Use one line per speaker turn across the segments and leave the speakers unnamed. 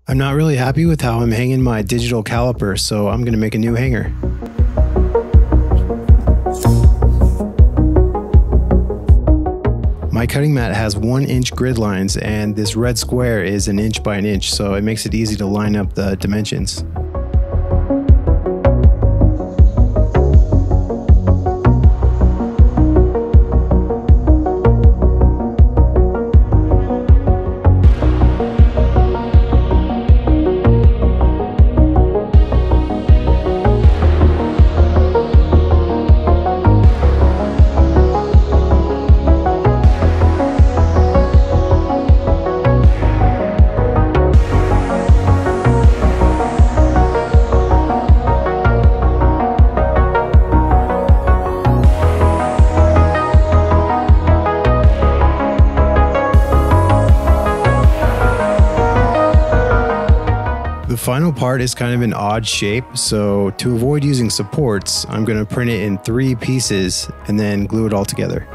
I'm not really happy with how I'm hanging my digital caliper, so I'm going to make a new hanger. My cutting mat has 1-inch grid lines, and this red square is 1 inch by 1 inch, so it makes it easy to line up the dimensions. The final part is kind of an odd shape, so to avoid using supports, I'm going to print it in 3 pieces and then glue it all together.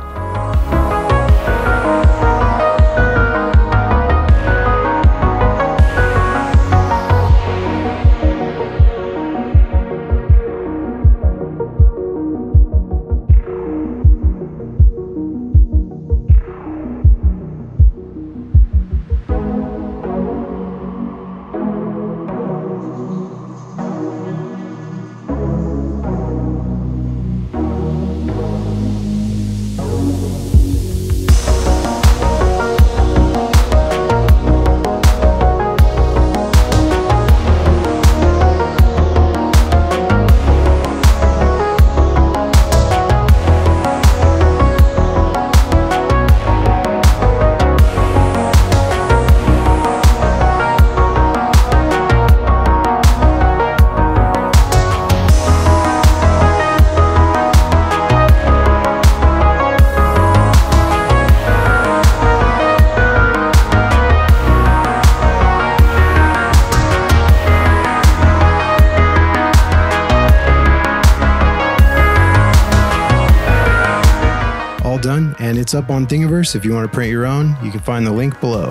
Done, and it's up on Thingiverse. If you want to print your own, you can find the link below.